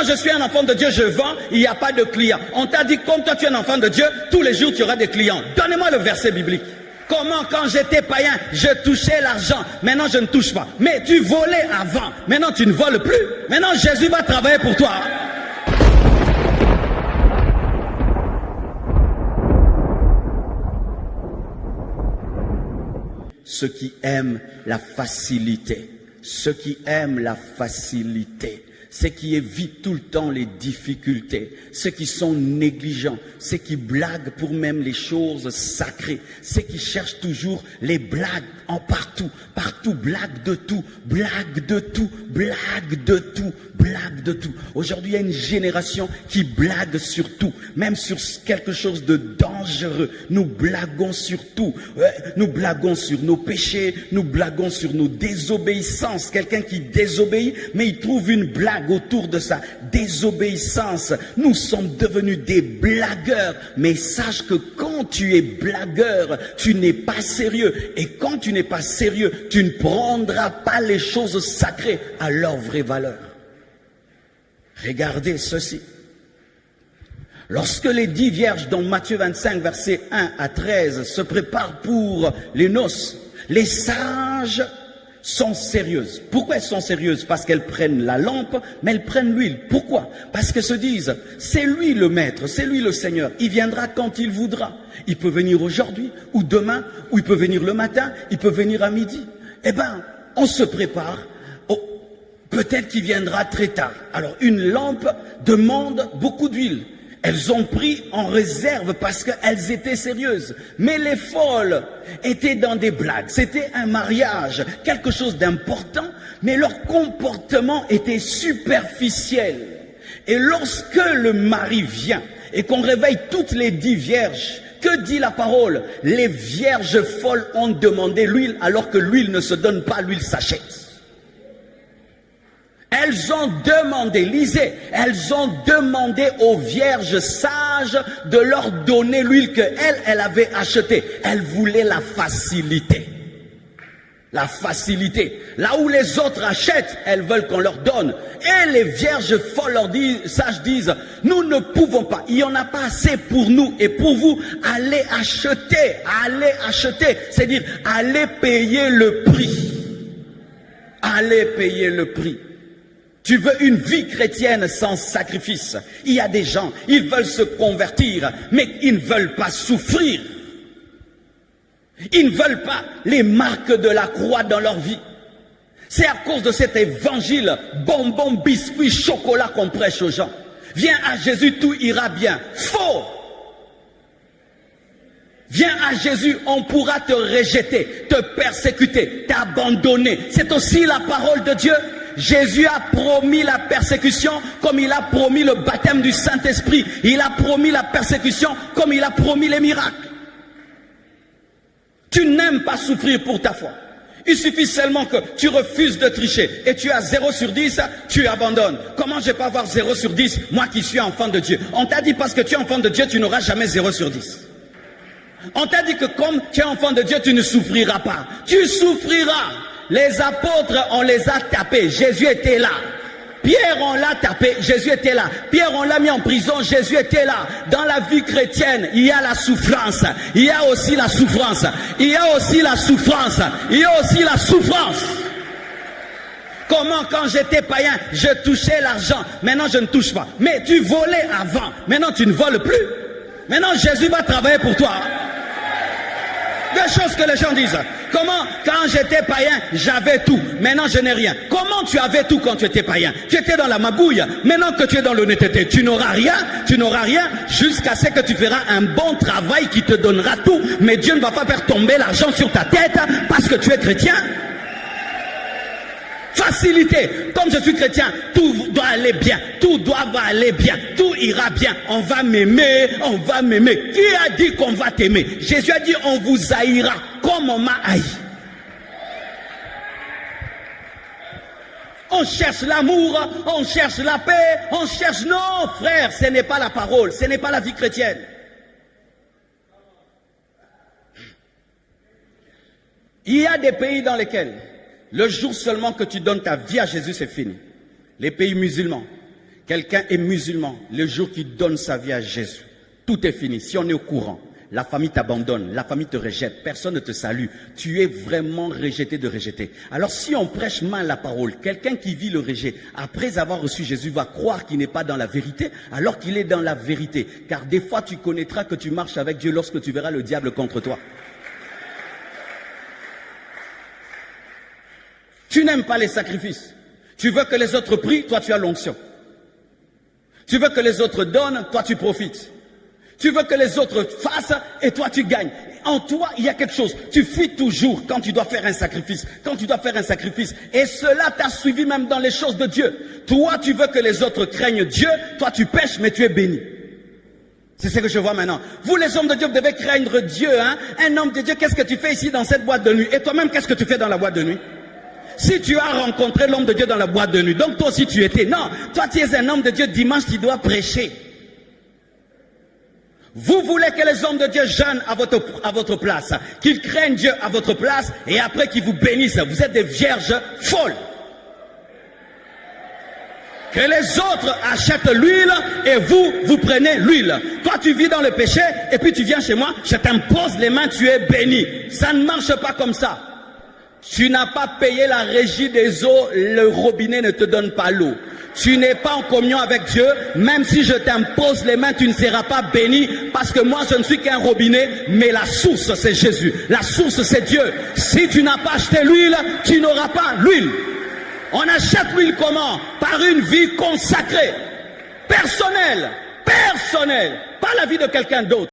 je suis un enfant de Dieu, je vends, il n'y a pas de clients. On t'a dit, comme toi tu es un enfant de Dieu, tous les jours tu auras des clients. Donnez-moi le verset biblique. Comment quand j'étais païen, je touchais l'argent, maintenant je ne touche pas. Mais tu volais avant, maintenant tu ne voles plus. Maintenant Jésus va travailler pour toi. Ceux qui aiment la facilité, ceux qui aiment la facilité, ceux qui évitent tout le temps les difficultés, ceux qui sont négligents, ceux qui blaguent pour même les choses sacrées, ceux qui cherchent toujours les blagues en partout, partout, blague de tout, blague de tout, blague de tout, blague de tout. Aujourd'hui, il y a une génération qui blague sur tout, même sur quelque chose de dangereux. Nous blaguons sur tout. Nous blaguons sur nos péchés, nous blaguons sur nos désobéissances. Quelqu'un qui désobéit, mais il trouve une blague autour de sa désobéissance. Nous sommes devenus des blagueurs, mais sache que quand tu es blagueur, tu n'es pas sérieux. Et quand tu n'es pas sérieux, tu ne prendras pas les choses sacrées à leur vraie valeur. Regardez ceci. Lorsque les 10 vierges dans Matthieu 25, versets 1 à 13 se préparent pour les noces, les sages sont sérieuses. Pourquoi elles sont sérieuses? Parce qu'elles prennent la lampe, mais elles prennent l'huile. Pourquoi? Parce qu'elles se disent, c'est lui le maître, c'est lui le Seigneur. Il viendra quand il voudra. Il peut venir aujourd'hui, ou demain, ou il peut venir le matin, il peut venir à midi. Eh bien, on se prépare. Peut-être qu'il viendra très tard. Alors, une lampe demande beaucoup d'huile. Elles ont pris en réserve parce qu'elles étaient sérieuses. Mais les folles étaient dans des blagues. C'était un mariage, quelque chose d'important, mais leur comportement était superficiel. Et lorsque le mari vient et qu'on réveille toutes les 10 vierges, que dit la parole? Les vierges folles ont demandé l'huile alors que l'huile ne se donne pas, l'huile s'achète. Elles ont demandé, lisez, elles ont demandé aux vierges sages de leur donner l'huile qu'elle avait achetée. Elles voulaient la facilité. La facilité. Là où les autres achètent, elles veulent qu'on leur donne. Et les vierges folles sages disent, nous ne pouvons pas, il n'y en a pas assez pour nous et pour vous, allez acheter, c'est-à-dire allez payer le prix. Allez payer le prix. Tu veux une vie chrétienne sans sacrifice. Il y a des gens, ils veulent se convertir, mais ils ne veulent pas souffrir. Ils ne veulent pas les marques de la croix dans leur vie. C'est à cause de cet évangile, bonbons, biscuits, chocolat qu'on prêche aux gens. Viens à Jésus, tout ira bien. Faux! Viens à Jésus, on pourra te rejeter, te persécuter, t'abandonner. C'est aussi la parole de Dieu. Jésus a promis la persécution comme il a promis le baptême du Saint-Esprit. Il a promis la persécution comme il a promis les miracles. Tu n'aimes pas souffrir pour ta foi. Il suffit seulement que tu refuses de tricher et tu as 0 sur 10, tu abandonnes. Comment je vais pas avoir 0 sur 10, moi qui suis enfant de Dieu? On t'a dit parce que tu es enfant de Dieu, tu n'auras jamais 0 sur 10. On t'a dit que comme tu es enfant de Dieu, tu ne souffriras pas. Tu souffriras. Les apôtres, on les a tapés. Jésus était là. Pierre, on l'a tapé. Jésus était là. Pierre, on l'a mis en prison. Jésus était là. Dans la vie chrétienne, il y a la souffrance. Il y a aussi la souffrance. Il y a aussi la souffrance. Il y a aussi la souffrance. Comment quand j'étais païen, je touchais l'argent. Maintenant, je ne touche pas. Mais tu volais avant. Maintenant, tu ne voles plus. Maintenant, Jésus va travailler pour toi. Des choses que les gens disent. Comment, quand j'étais païen, j'avais tout. Maintenant, je n'ai rien. Comment tu avais tout quand tu étais païen? Tu étais dans la magouille. Maintenant que tu es dans l'honnêteté, tu n'auras rien jusqu'à ce que tu feras un bon travail qui te donnera tout. Mais Dieu ne va pas faire tomber l'argent sur ta tête parce que tu es chrétien. Facilité. Comme je suis chrétien, tout doit aller bien. Tout doit aller bien. Tout ira bien. On va m'aimer. On va m'aimer. Qui a dit qu'on va t'aimer? Jésus a dit on vous haïra comme on m'a haï. On cherche l'amour, on cherche la paix, on cherche... Non, frère, ce n'est pas la parole, ce n'est pas la vie chrétienne. Il y a des pays dans lesquels, le jour seulement que tu donnes ta vie à Jésus, c'est fini. Les pays musulmans. Quelqu'un est musulman, le jour qu'il donne sa vie à Jésus, tout est fini. Si on est au courant, la famille t'abandonne, la famille te rejette, personne ne te salue. Tu es vraiment rejeté de rejeter. Alors si on prêche mal la parole, quelqu'un qui vit le rejet, après avoir reçu Jésus, va croire qu'il n'est pas dans la vérité, alors qu'il est dans la vérité. Car des fois, tu connaîtras que tu marches avec Dieu lorsque tu verras le diable contre toi. Tu n'aimes pas les sacrifices. Tu veux que les autres prient, toi tu as l'onction. Tu veux que les autres donnent, toi tu profites. Tu veux que les autres fassent et toi tu gagnes. En toi, il y a quelque chose. Tu fuis toujours quand tu dois faire un sacrifice. Quand tu dois faire un sacrifice. Et cela t'a suivi même dans les choses de Dieu. Toi, tu veux que les autres craignent Dieu. Toi, tu pêches, mais tu es béni. C'est ce que je vois maintenant. Vous, les hommes de Dieu, vous devez craindre Dieu. Hein? Un homme de Dieu, qu'est-ce que tu fais ici dans cette boîte de nuit? Et toi-même, qu'est-ce que tu fais dans la boîte de nuit? Si tu as rencontré l'homme de Dieu dans la boîte de nuit, donc toi aussi tu étais. Non, toi tu es un homme de Dieu, dimanche tu dois prêcher. Vous voulez que les hommes de Dieu jeûnent à votre place, qu'ils craignent Dieu à votre place et après qu'ils vous bénissent. Vous êtes des vierges folles. Que les autres achètent l'huile et vous prenez l'huile. Toi tu vis dans le péché et puis tu viens chez moi, je t'impose les mains, tu es béni. Ça ne marche pas comme ça. Tu n'as pas payé la régie des eaux, le robinet ne te donne pas l'eau. Tu n'es pas en communion avec Dieu, même si je t'impose les mains, tu ne seras pas béni, parce que moi je ne suis qu'un robinet, mais la source c'est Jésus, la source c'est Dieu. Si tu n'as pas acheté l'huile, tu n'auras pas l'huile. On achète l'huile comment? Par une vie consacrée, personnelle, pas la vie de quelqu'un d'autre.